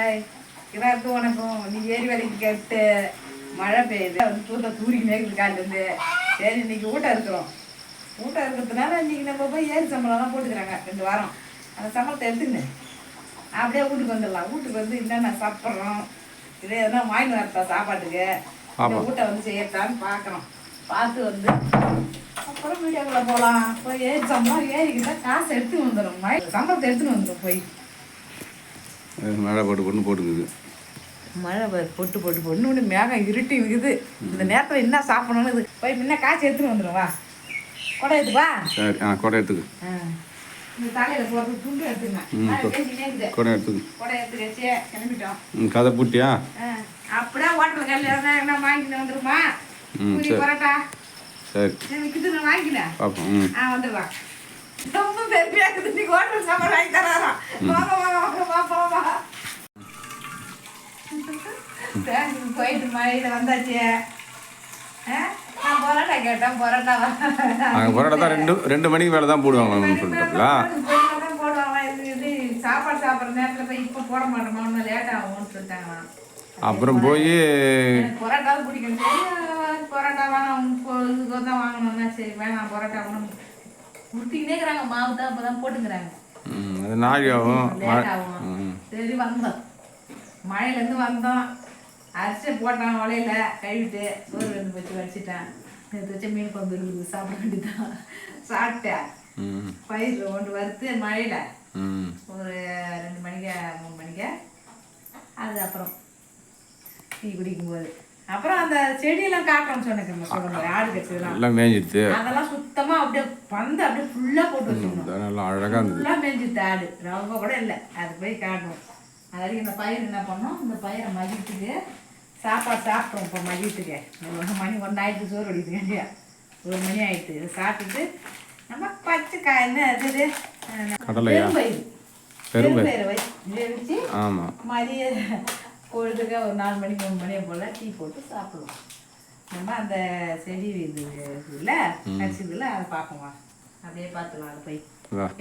இதாக்கு வணக்கம். நீ ஏரி வேலைக்கு கேட்டு மழை பெய்யுது வந்து தூத்த தூரிக்கு நேருக்கு காலிலேருந்து. சரி இன்னைக்கு ஊட்டம் இருக்கிறோம். ஊட்டம் இருக்கிறதுனால இன்னைக்கு நம்ம போய் ஏரி சம்பளம்லாம் போட்டுக்கிறாங்க 2 வாரம். அந்த சம்பளத்தை எடுத்துக்கின்னு அப்படியே வீட்டுக்கு வந்துடலாம். வீட்டுக்கு வந்து என்னென்ன சாப்பிட்றோம், இதே எதனா வாங்கி வரப்பா சாப்பாட்டுக்கு ஊட்டம் வந்து செய்யத்தான்னு பார்க்குறோம். பார்த்து வந்து அப்புறம் வீடியோக்குள்ளே போகலாம். போய் ஏரி சம்பளம் ஏரிக்கிட்ட காசு எடுத்துன்னு வந்துடும். சம்பளத்தை எடுத்துன்னு வந்துடும். போய் மழை போட்டுக்குது. மழை பொட்டு ஒன்று மேகம் இருட்டி இருக்குது. இந்த நேரத்தில் என்ன சாப்பிடணும்னு இது போய் முன்ன காய்ச்சி எடுத்துன்னு வந்துடும். வா கொடை எடுத்துவா. சரி கொடை எடுத்துக்கு. இந்த தலையில் போகிறது துண்டு எடுத்துக்கங்க. கொடை எடுத்துக்கு. கொடை எடுத்து வச்சு கிளம்பிட்டோம். கதை பூட்டியா? அப்படியே ஹோட்டல் கல்யாணம் என்ன வாங்கிட்டு வந்துருமா? பூரி பரோட்டா சரி விற்குது. நான் வாங்கிக்கிறேன். பார்ப்போம். வந்துடுவா. ரொம்ப பெருமையாக இருக்குது. இன்னைக்கு ஹோட்டல் சாப்பாடு வாங்கி தராராம். போயிட்டு மழையில வந்தாச்சு. நான் பரோட்டா கேட்டேன். பரோட்டா தான் 2 மணிக்கு மேலே தான் போடுவாங்க போடுவாங்க. இது சாப்பாடு சாப்பிட்ற நேரத்தில் போய் இப்போ போட மாட்டோமா, லேட் ஆகும்னு சொல்லிட்டாங்க. அப்புறம் போய் பரோட்டாவும் பிடிக்கும். சரி பரோட்டா வேணாம், இதுக்கு தான் வாங்கணும்னா சரி வேணாம் பரோட்டா வேணும் முட்டிக்கிட்டே இருக்கிறாங்க. மாவு தான் இப்போ தான் போட்டுக்கிறாங்க. அது நாழி ஆகும், லேட் ஆகும். சரி வந்தோம். மழையிலேருந்து வந்தோம். அரிசி போட்டான் வலையில கழுவிட்டு சோறு வந்து வச்சு வச்சுட்டேன். நேற்று வச்ச மீன் குழம்பு இருக்குது, சாப்பிட வேண்டியதான். சாப்பிட்டேன். பயிர் ஒன்று வறுத்து மழையில் ஒரு 2 மணிக்கு 3 மணிக்கு. அது அப்புறம் டீ குடிக்கும்போது அப்புறம் அந்த செடியெல்லாம் காட்டுறோம்னு சொன்னேன். சொல்லுங்க ஆடு கட்சியெல்லாம் மேய்ஞ்சிட்டு அதெல்லாம் சுத்தமாக அப்படியே பந்து அப்படியே ஃபுல்லாக போட்டு வச்சுக்கணும். நல்லா அழகாக இருந்தது. ஃபுல்லாக மேய்ஞ்சிட்டு ஆடு ரொம்ப கூட இல்லை. அது போய் காட்டணும். அது வரைக்கும் இந்த பயிர் என்ன பண்ணோம், இந்த பயிரை மதியத்துக்கு சாப்பாடு சாப்பிட்றோம். இப்போ மதியத்துக்கு 1 மணி 1 ஆயிடுச்சு. சோறு அடிக்குது இல்லையா, 1 மணி ஆயிடுச்சு. இதை சாப்பிட்டுட்டு நம்ம பச்சை காய் என்ன அது பெரும்பயிர் பெரும்பயிரை வச்சு மதிய பொழுதுக்கு ஒரு 4 மணி 3 மணியை போல் டீ போட்டு சாப்பிடுவோம். நம்ம அந்த செடி இது இல்லை கட்சிதுல அதை பார்ப்போம். அப்படியே பார்த்துக்கலாம். அதை போய்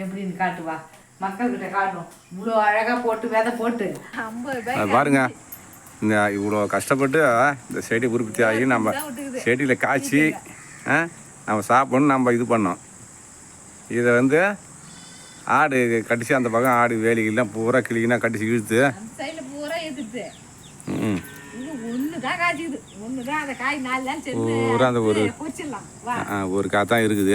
எப்படின்னு காட்டுவா மக்கள்கிட்ட காட்டும். இவ்வளோ அழகாக போட்டு விதை போட்டு 50 ரூபாய் பாருங்க. இந்த இவ்வளோ கஷ்டப்பட்டு இந்த செடி உற்பத்தி ஆகி நம்ம செடியில் காய்ச்சி நம்ம சாப்பிடணும். நம்ம இது பண்ணோம். இதை வந்து ஆடு கட்டிச்சு அந்த பக்கம் ஆடு வேலிகள்லாம் பூரா கிளினா கட்டிச்சு இழுத்து பூரா எடுத்து பூரா அந்த ஒரு காய் தான் இருக்குது.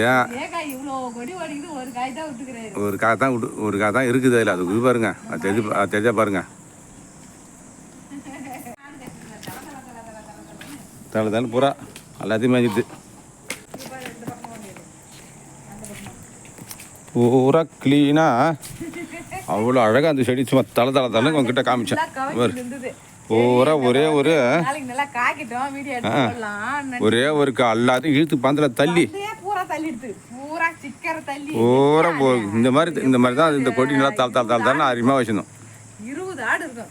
ஒரு காய் தான் இருக்குது. அதில் அது இது பாருங்க, அது தெரிஞ்சா பாருங்க. தலை பூரா எல்லாத்தையும் மேய்ஞ்சிது. பூரா கிளீனாக அவ்வளோ அழகாக அந்த செடி சும்மா தலை உங்ககிட்ட காமிச்சேன். பூரா ஒரே ஒரு எல்லாத்தையும் இழுத்து பந்தல தள்ளி பூரா இந்த மாதிரி தான் இந்த கொடி நல்லா தலை அருமையாக வச்சிருந்தோம். 20 ஆடு இருக்கும்.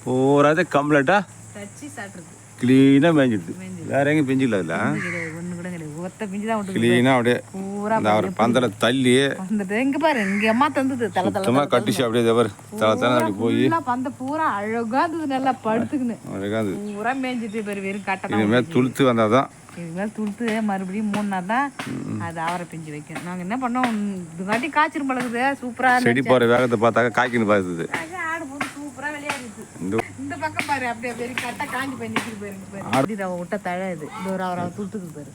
பூரா கம்ப்ளீட்டா கிளீனாக மேய்ஞ்சிடுது. வேற எங்கேயும் பிஞ்சில்ல. அதில் கிளீனாக அப்படியே ஒரு பந்தலை தள்ளி சுத்தமாக கட்டிச்சு அப்படியே தலை அப்படி போய் பூரா அழகா இருந்தது. நல்லா படுத்துக்குன்னு அழகா இருந்தது. பூரா மேய்ஞ்சிட்டு வெறும் கட்டணம் இனிமேல் துளுத்து வந்தால் தான் இதுமாதிரி துளுத்து மறுபடியும் 3 நாள் தான் அது அவரை பிஞ்சு வைக்கணும். நாங்கள் என்ன பண்ணோம், இதுக்காட்டி காய்ச்சிரும் பழகுது. சூப்பராக செடி போகிற வேகத்தை பார்த்தாக்க காய்க்குன்னு பார்த்தது. ஆடு போட்டு சூப்பராக விளையாடுது. இந்த பக்கம் பாரு அப்படியே பெரிய கட்டை காஞ்சி பண்ணிட்டு போயிருக்கு. விட்ட தழை இது ஒரு அவரை துளுத்துக்கு பாரு.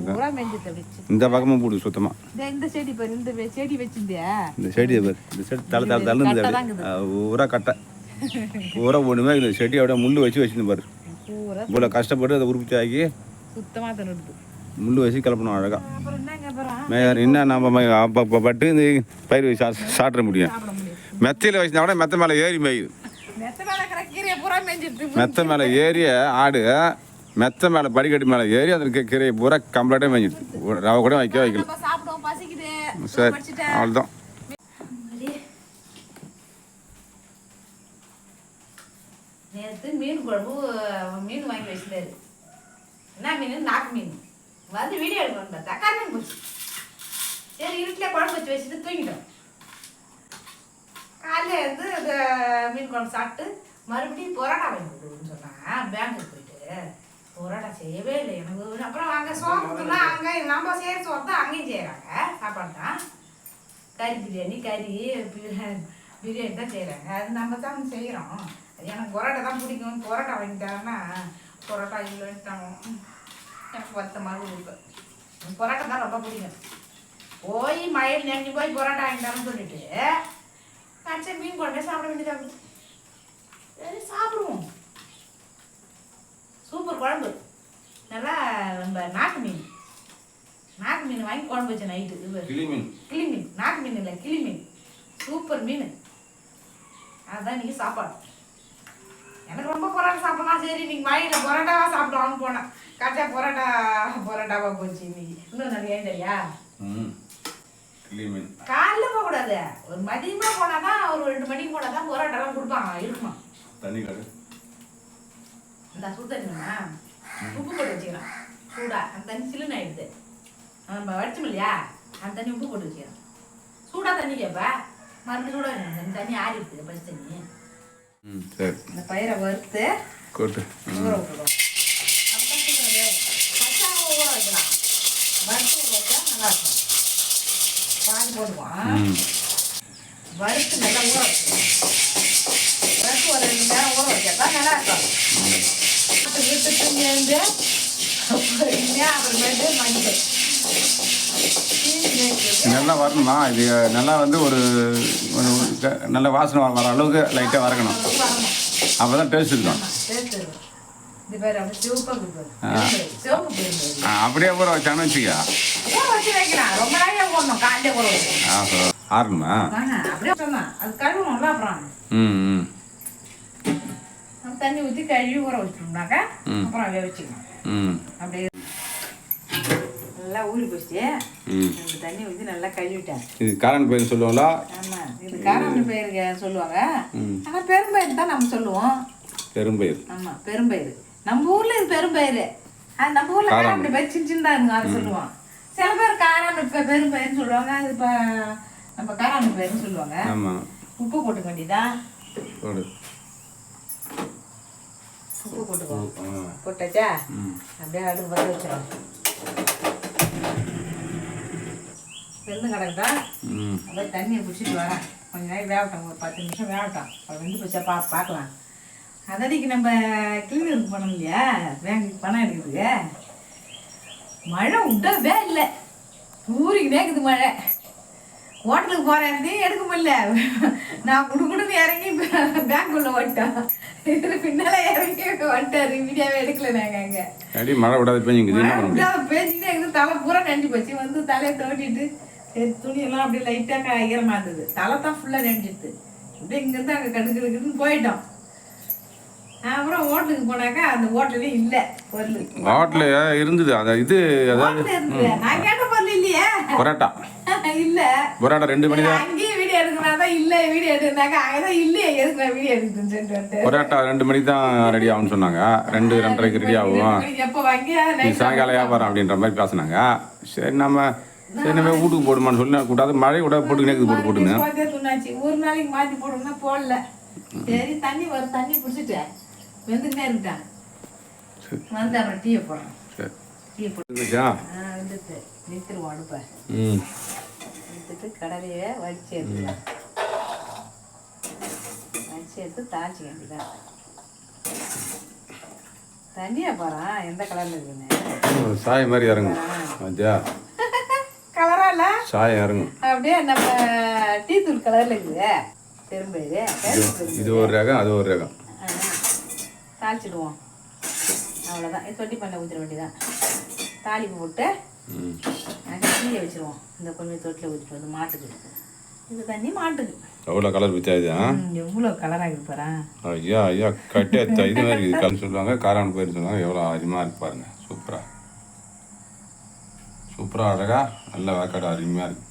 பூரா மேய்ஞ்சிட்டு வச்சு இந்த பக்கமும் போடுது சுத்தமாக. இந்த செடி பாரு, இந்த செடி வச்சிருந்தியா? இந்த செடியை பாரு, இந்த செடி தலை பூரா கட்டை பூரா ஒன்றுமே இந்த செடி அப்படியே முள் வச்சிருந்து பாரு. இவ்வளோ கஷ்டப்பட்டு அதை உற்பத்தி ஆகி சுத்தமாக தன்னுடுது. முள் வச்சு கிளப்பணும் அழகாக. மேயர் என்ன நம்ம பட்டு இந்த பயிர் வச்சு சாப்பிட முடியும். மெத்தையில் வச்சுனா கூட மெத்த மேலே ஏறி மேயுது. மெத்த மேலே ஏறிய ஆடு மெத்த மேலே படிக்கட்டு மேலே ஏறி அந்த கீரையை பூரா கம்ப்ளீட்டாக மேய்ஞ்சிடுது. ரவை கூட வைக்கல. சரி அவ்வளோதான். நேற்று மீன் குழம்பு மீன் வாங்கி வச்சுட்டாரு. என்ன மீன்? நாக்கு மீன். வந்து வீடியோ எடுக்கணும். தக்காளி மீன் போச்சு. சரி இருட்டில் குழம்பு வச்சுட்டு தூங்கிட்டோம். காலையில் வந்து அந்த மீன் குழம்பு சாப்பிட்டு மறுபடியும் பரோட்டா வாங்கி கொடுக்குன்னு சொன்னான் பேங்க்குக்கு போயிட்டு. பரோட்டா செய்யவே இல்லை எனக்கு. அப்புறம் அங்கே சோறுனா அங்கே நம்ம செய்கிற சோறு தான் அங்கேயும் செய்கிறாங்க. சாப்பாடு தான் கறி பிரியாணி பிரியாணி தான் செய்கிறாங்க. அது நம்ம தான் செய்கிறோம். அது எனக்கு பரோட்டா தான் பிடிக்கும். பரோட்டா வாங்கிட்டாங்கன்னா பரோட்டா இல்லைன்ட்டாங்க. எனக்கு வருத்தமாக இருக்கும். பரோட்டா தான் ரொம்ப பிடிக்கும். போய் மழையில் நெஞ்சு போய் பரோட்டா வாங்கிட்டான்னு சொல்லிட்டு கச்சை மீன் குழம்பே சாப்பிட வேண்டியதாக. சரி சாப்பிடுவோம். சூப்பர் குழம்பு. நல்லா நம்ம நாட்டு மீன் வாங்கி குழம்பு வச்சேன் நைட்டு. கிளி மீன் நாட்டு மீன் இல்லை, கிளி மீன். சூப்பர் மீன். அதுதான் இன்னைக்கு சாப்பாடு. எனக்கு ரொம்ப பரோட்டா சாப்பிடலாம். சரி இன்னைக்கு மழையில் பரோட்டாவாக சாப்பிடுவான்னு போனேன். கச்சா பரோட்டாவாக போச்சு இன்னைக்கு. இன்னும் நிறைய தெரியா காலைல போகக்கூடாது. ஒரு மதியமாக போனால் தான், ஒரு 2 மணிக்கு போனால் தான் பரோட்டாலாம் கொடுப்பாங்க. இருக்குமா தண்ணி கடை இந்த சுடு தண்ணிமா உப்பு போட்டு வச்சுக்கலாம். சூடா அந்த தண்ணி சில்லுன்னு ஆயிடுது. நம்ம வடிச்சோம் இல்லையா, அந்த தண்ணி உப்பு போட்டு வச்சுக்கலாம். சூடா தண்ணி கேட்பா மறுபடியும் சூடா அந்த தண்ணி ஆறிடுது. பச்சை தண்ணி. சரி இந்த பயிரை வறுத்து கூட்டு ஊற விட்டுடுவோம். அப்புறம் பச்சாவை ஊற வைக்கலாம். வறுத்து ஊற வச்சா நல்லா இருக்கும். பாதி போடுவோம். வறுத்து நல்லா ஊற வச்சுருவோம். வறுத்து ஒரு 2 நேரம் ஊற வச்சா நல்லா இருக்கும். வீட்டுக்கு சேர்ந்து அப்புறமேட்டு மஞ்சள் நல்லா வரணுமா? இது நல்லா வந்து ஒரு நல்ல வாசனை வர அளவுக்கு லைட்டாக வறக்கணும். அப்போ தான் டேஸ்ட் இருக்கும். அப்படியே ஊற வச்சானு வச்சுக்க. ஆறணுமா? ம் தண்ணி ஊற்றி கழுவி ஊற வச்சிட்டோம்னாக்கா அப்புறம் வச்சுக்கணும். அப்படியே நல்லா ஊறி போச்சு. தண்ணி ஊற்றி நல்லா கழுவிட்டேன். இது காளான் பயிர் சொல்லுவாங்களா? ஆமாம், இது காளான் பயிருக்கு சொல்லுவாங்க. ஆனால் பெரும்பயிர் தான் நம்ம சொல்லுவோம். பெரும்பயிர். ஆமாம், பெரும்பயிர். நம்ம ஊரில் இது பெரும்பயிர். அது நம்ம ஊரில் காளான் பயிர் சின்ன சின்னதாக இருக்கும். அதை சொல்லுவோம். சில பேர் காளான் பெரும்பயிர்னு சொல்லுவாங்க. அது இப்போ நம்ம காளான் பயிர்னு சொல்லுவாங்க. ஆமாம். உப்பு போட்டுக்க வேண்டியதான். போடு. உப்பு போட்டுக்கோ. போட்டாச்சா? அப்படியே அடுப்பு பற்ற வச்சிடும். வெந்து கிடக்குதா? அப்படியே தண்ணியை பிடிச்சிட்டு வரேன். கொஞ்ச நேரம் வேகட்டும். ஒரு 10 நிமிஷம் வேகட்டும். அப்புறம் வெந்து போச்சா பார்க்கலாம். அதடிக்கு நம்ம கிளீனருக்கு போனோம் இல்லையா, பேங்குக்கு பணம் எடுக்கிறதுக்கு. மழை விடவே இல்லை. ஊறிக்கிட்டே இருக்குது மழை. ஹோட்டலுக்கு போகிறேன் எடுக்க முடியல. நான் குடுக்குடுன்னு இறங்கி பேங்க்குள்ளே ஓட்டோம். பின்னால இறங்கி வந்துட்டாரு. வீடியோவே எடுக்கல. நாங்கள் அங்கே அடி மழை விடாது பேஞ்சிக்கிட்டே இருக்குது. தலை பூரா நெஞ்சு போச்சு. வந்து தலையை தோட்டிட்டு சரி துணியெல்லாம் அப்படியே லைட்டாக ஈரமாக இருந்தது. தலை தான் ஃபுல்லாக நெஞ்சிடுது. அப்படியே இங்கேருந்து அங்கே கடுக்குன்னு போயிட்டோம். அப்புறம் ஹோட்டலுக்கு போனாக்கா அந்த ஹோட்டலே இல்லை. பொருள் ஹோட்டலு இருந்தது. அது இது அதாவது நான் கேட்ட பொருள் இல்லையே. பரோட்டா இல்லை. பரோட்டா 2 மணி தான். அங்கேயும் வீடியோ எடுக்கணும். இல்லை வீடியோ எடுக்கிறாங்க. அங்கதான் இல்லையே. எதுக்கு நான் வீடியோ எடுக்குதுன்னு சொல்லிட்டு பரோட்டா 2 மணிக்கு தான் ரெடி ஆகும்னு சொன்னாங்க. 2-2:30க்கு ரெடி ஆகும். எப்போ வாங்கி சாயங்காலம் வியாபாரம் அப்படின்ற மாதிரி பேசினாங்க. சரி நம்ம வீட்டுக்கு போடுமான்னு சொல்லி நான் கூட்டாது மழை கூட போட்டுக்கினே போட்டுங்க. துணாச்சு ஒரு நாளைக்கு மாற்றி போடணும்னா போடல. சரி தண்ணி வரும். தண்ணி பிடிச்சிட்டு வெந்துக்கிட்டே இருக்கிட்டான். வந்து அப்புறம் டீயை போடுறோம். டீ போட்டு வந்துட்டு நிறுத்திடுவோம் அடுப்பை. நிறுத்திட்டு கடலையை வடிச்சு எடுத்துக்கலாம். வடிச்சு எடுத்து தாளிச்சிக்க வேண்டியதான். தண்ணியா போகிறான் எந்த கலரில் இருக்குன்னு சாயம் மாதிரி இறங்கும். கலரா இல்லை சாயம் இறங்கும். அப்படியே நம்ம டீ தூள் கலரில் இருக்குது. பெரும்பயிறு இது ஒரு ரகம், அது ஒரு ரகம். தாளிச்சிடுவோம். அவ்வளோதான். இது தொட்டி பண்ண ஊற்றிட வேண்டியதான். தாளிப்பு போட்டு கீழே வச்சுருவோம். இந்த கொஞ்சம் தொட்டில் ஊற்றிட்டு வந்து மாட்டுக்கு. இது தண்ணி மாட்டுக்கு. எவ்வளோ கலர் வித்தியாது? எவ்வளோ கலராக இருக்கு பாரு. ஐயா ஐயா கட்டே இது மாதிரி இருக்குது சொல்லுவாங்க. காரான் பயிர் சொல்லுவாங்க. எவ்வளோ அருமையாக இருக்கு பாருங்க. சூப்பராக அழகா நல்ல வேக்காடு அருமையாக இருக்கு.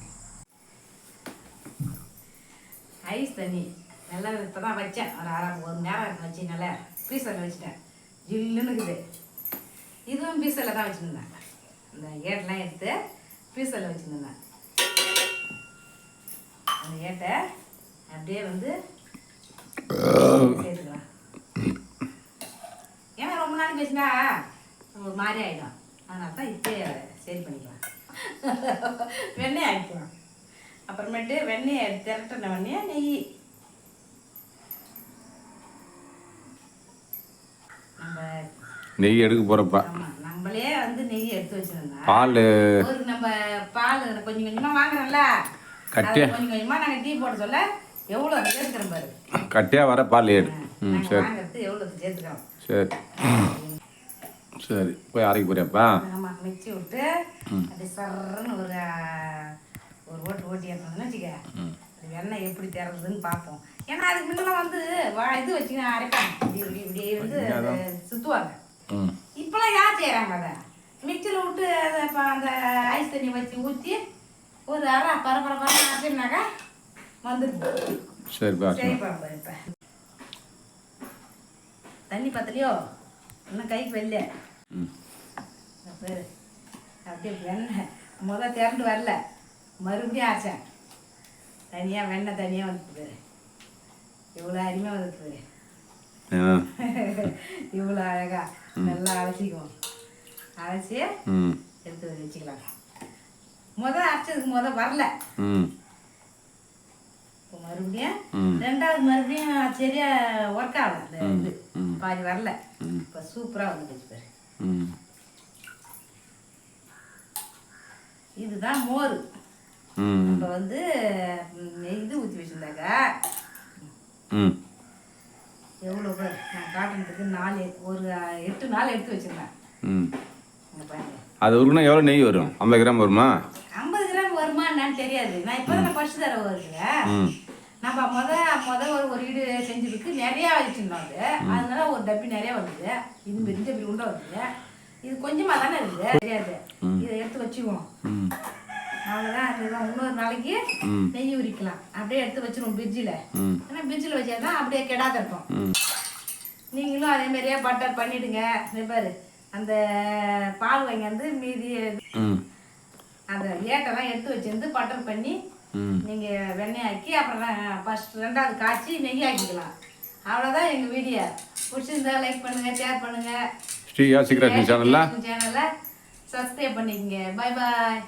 ஐஸ் தண்ணி நல்லா இப்போ தான் வச்சேன். ஒரு 1 நேரம் வச்சு நல்லா ஃப்ரீசரில் வச்சுட்டேன். ஜில்லுன்னு இருக்குது. இதுவும் ஃப்ரீசரில் தான் வச்சுருந்தேன். இந்த ஏட்டெலாம் எடுத்து ஃப்ரீசரில் வச்சுருந்தேன். அந்த ஏட்டை அப்படியே வந்து சேர்த்துக்கலாம். ஏன்னா ரொம்ப நாள் பேசினா ஒரு மாதிரி ஆகிடும். அதனால தான் இப்போயே சரி பண்ணிக்கலாம். வெண்ணெய் ஆகிக்கலாம். அப்புறமேட்டு வெண்ணெயை திரட்டின வெண்ணெயை நெய் நம்ம நெய் எடுக்க போகிறப்ப நம்மளே வந்து நெய் எடுத்து வச்சுருந்தா பால் ஒரு நம்ம பால் கொஞ்சம் கொஞ்சமாக வாங்குறோம்ல, கட்டியா கொஞ்சம் கொஞ்சமாக நாங்கள் டீ போட சொல்ல எவ்வளோ சேர்த்துக்கிறோம் பாரு. கட்டியாக வர பால் ஏடு. சரி வாங்குறது எவ்வளோ சேர்த்துக்கிறோம். சரி சரி போய் அரைக்க போறியாப்பா? ஆமாம், மிக்சி விட்டு அப்படி சர்றன்னு ஒரு ஓட்டு ஓட்டி ஏற்றணும்னு வச்சுக்க, அது வெண்ணெய் எப்படி திறக்குதுன்னு பார்ப்போம். ஏன்னா அதுக்கு முன்னெல்லாம் வந்து இது வச்சு அரைப்பாங்க, இப்படி இப்படி வந்து சுற்றுவாங்க. இப்போலாம் யார் செய்கிறாங்க? அதை மிக்சியில் விட்டு அதை இப்போ அந்த ஐஸ் தண்ணி வச்சு ஊற்றி ஒரு அரை பரபரப்பாக அரைச்சினாக்கா வந்துடுது. சரிப்பா சரிப்பா. இப்போ தண்ணி பத்தலையோ இன்னும் கைக்கு வெளில அப்படியே வெண்ணெய் முதல் திரண்டு வரல, மறுபடியும் ஆச்சேன். தனியாக வெண்ணெய் தனியாக வந்துட்டு இவ்வளோ அருமையாக வந்துட்டு இவ்வளோ அழகா நல்லா அரைச்சிக்குவோம். அரைச்சி எடுத்து வச்சுக்கலாம். அரைச்சதுக்கு வரல, இப்போ மறுபடியும் ரெண்டாவது மறுபடியும் சரியா ஒர்க் ஆகல, இந்த இது பாதி வரல. இப்போ சூப்பராக வந்துடுச்சு பாரு. இதுதான் மோர். இப்போ வந்து இது ஊற்றி வச்சுருந்தாக்கா எவ்வளோ பேர் நான் காட்டுறதுக்கு 8 நாள் எடுத்து வச்சுருந்தேன். அது ஒருனா எவ்வளோ நெய் வரும்? 50 கிராம் வருமா? 50 கிராம் வருமா என்னன்னு தெரியாது. நான் இப்போ தான் ஃபர்ஸ்ட் தடவை வருதுங்க. நம்ம முத ஒரு வீடு செஞ்சதுக்கு நிறையா வச்சுருந்தோம். அதனால ஒரு டப்பி நிறையா வருது. இது பெரிய டப்பி உண்டை வருது. இது கொஞ்சமாக தானே இருக்குது, தெரியாது. இதை எடுத்து வச்சுக்குவோம். அவ்வளோதான். இதுதான் இன்னொரு நாளைக்கு நெய் உரிக்கலாம். அப்படியே எடுத்து வச்சிருவோம் ஃப்ரிட்ஜில். ஏன்னா ஃப்ரிட்ஜில் வச்சா தான் அப்படியே கெடாத இருக்கும். நீங்களும் அதே மாதிரியே பட்டர் பண்ணிவிடுங்க. பாரு அந்த பால் வாங்கி வந்து மீதி அந்த ஏட்டெல்லாம் எடுத்து வச்சிருந்து பட்டர் பண்ணி நீங்கள் வெண்ணெய் ஆக்கி அப்புறம் ரெண்டாவது காய்ச்சி நெய் ஆக்கிக்கலாம். அவ்வளோதான் எங்கள் வீடியோ. பிடிச்சிருந்தா லைக் பண்ணுங்கள், ஷேர் பண்ணுங்கள். ஸ்ரீ யாசிக் ரத்னம் சேனலை சப்ஸ்கிரைப் பண்ணிக்கங்க. பாய் பாய்.